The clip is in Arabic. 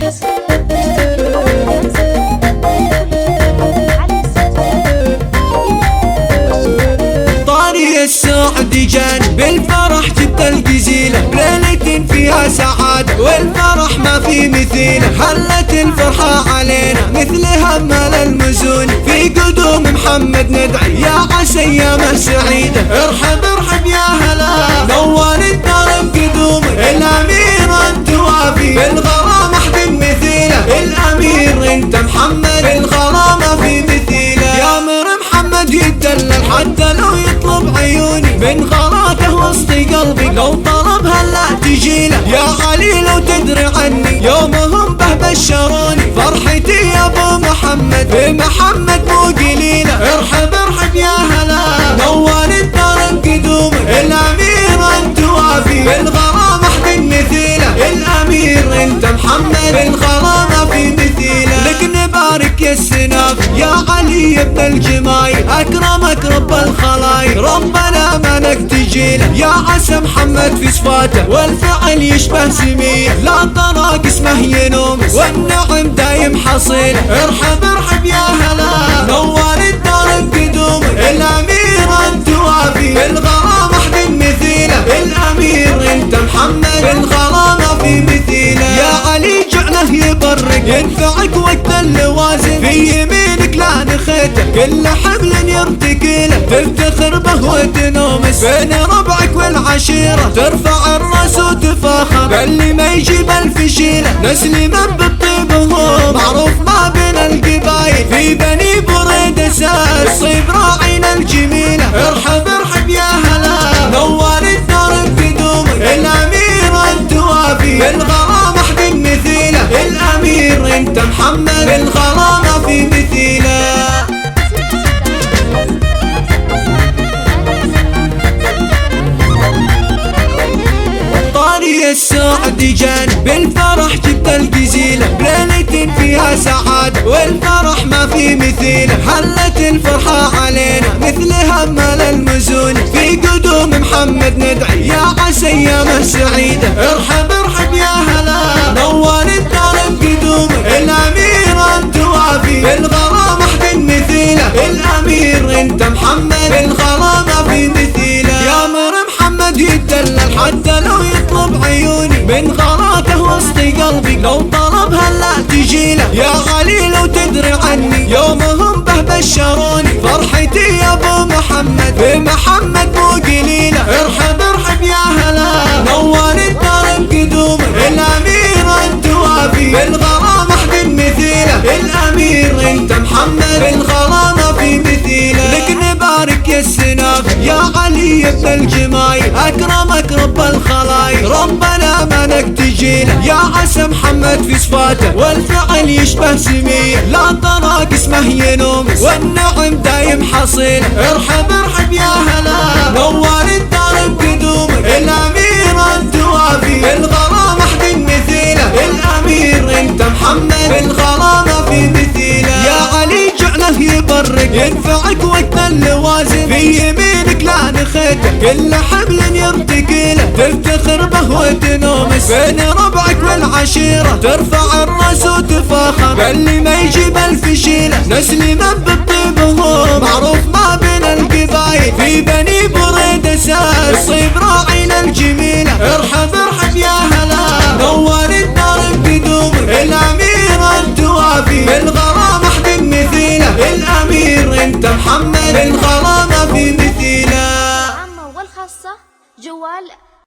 طاري السعد جان بالفرح جبت الجزيلة، ليلة فيها سعادة والفرح ما في مثيله. هلت الفرحة علينا مثل همل المزون، في قدوم محمد ندعي يا عسى ايامه سعيدة. ارحب ارحب يا هلا نور الدار بقدومك، الامير انت وافي بالغرام احد مثيله. الامير انت محمد بالغرام ما في مثيله. يا امير محمد يدلل حتى لو يطلب عيوني، من غراته وسط قلبي لو طلبها لا تجيله. يا علي لو تدري عني يومهم به بشروني، فرحتي يا ابو محمد بمحمد مو قليله. ارحب ارحب يا هلا نور الدار بقدومك، الامير انت وافي بالغرام احد مثيله. الامير انت محمد بالغرام ما في مثيله. لك نبارك يا السناف يا علي يا ابن الجمايل، اكرمك رب الخلايق ربنا ما نكتجيله. يا عسى محمد في صفاته والفعل يشبه سميه، لا طراق اسمه ينوم والنعم دايم حصيله. ارحب ارحب يا هلا نور الدار بقدومك، الامير انت وافي بالغرام احد مثيله. الامير انت محمد بالغرام ما في مثيله. يا علي جعله يبرك ينفعك وقت اللوازم، في يمينك لا نخيته كل حمل يرتكله. تفتخر به وتنومس بين ربعك والعشيرة، ترفع الراس وتفاخر باللي ما يجيب الفشيلة. نسلم بالطيب هو معروف ما بين القبايل، في بني بريد اساس صيب راعينا الجميلة. ارحب ارحب يا هلا نور الدار بقدومك، الامير انت وافي بالغرام احد مثيله. الامير انت محمد بالغرام ما في مثيله. طاري السعد جان بالفرح جبت الجزيلة، ليلة فيها سعادة والفرح ما في مثيله. هلت الفرحة علينا مثل همل المزون، في قدوم محمد ندعي يا عسى ايامه سعيدة. ارحب ارحب يا هلا نور الدار بقدومك، الامير انت وافي بالغرام احد مثيله. الامير انت محمد بالغرام ما في مثيله. يا امير محمد يدلل حتى لو يطلب عيوني، من غراته وسط قلبي لو طلبها لا تجيله. يا علي لو تدري عني يومهم به بشروني، فرحتي يا ابو محمد بمحمد مو قليله. ارحب ارحب يا هلا نور الدار بقدومك، الامير انت وافي بالغرام احد مثيله. الامير انت محمد بالغرام ما في مثيله. لك نبارك يا السناف يا علي يا ابن الجمايل، اكرمك رب الخلايق ربنا ما نكتجيله. يا عسى محمد في صفاته والفعل يشبه سميه، لا طراق اسمه ينوم والنعم دايم حصيله. ارحب ارحب يا هلا نور الدار بقدومك، الامير انت وافي بالغرام احد مثيله. الامير انت محمد بالغرام ما في مثيله. يا علي جعله يبرك ينفعك وقت اللوازم، في يمينك لا نخيته كل حمل يرتكله. تفتخر به وتنومس بين ربعك والعشيرة، ترفع الراس وتفاخر باللي ما يجيب الفشيلة. نسلم بالطيب هو معروف ما بين القبايل، في بني بريد اساس صيب راعينا الجميلة. ارحب ارحب يا هلا نور الدار بقدومك، الامير انت وافي بالغرام احد مثيله. الامير انت محمد بالغرام ما في مثيله. العامة والخاصة جوال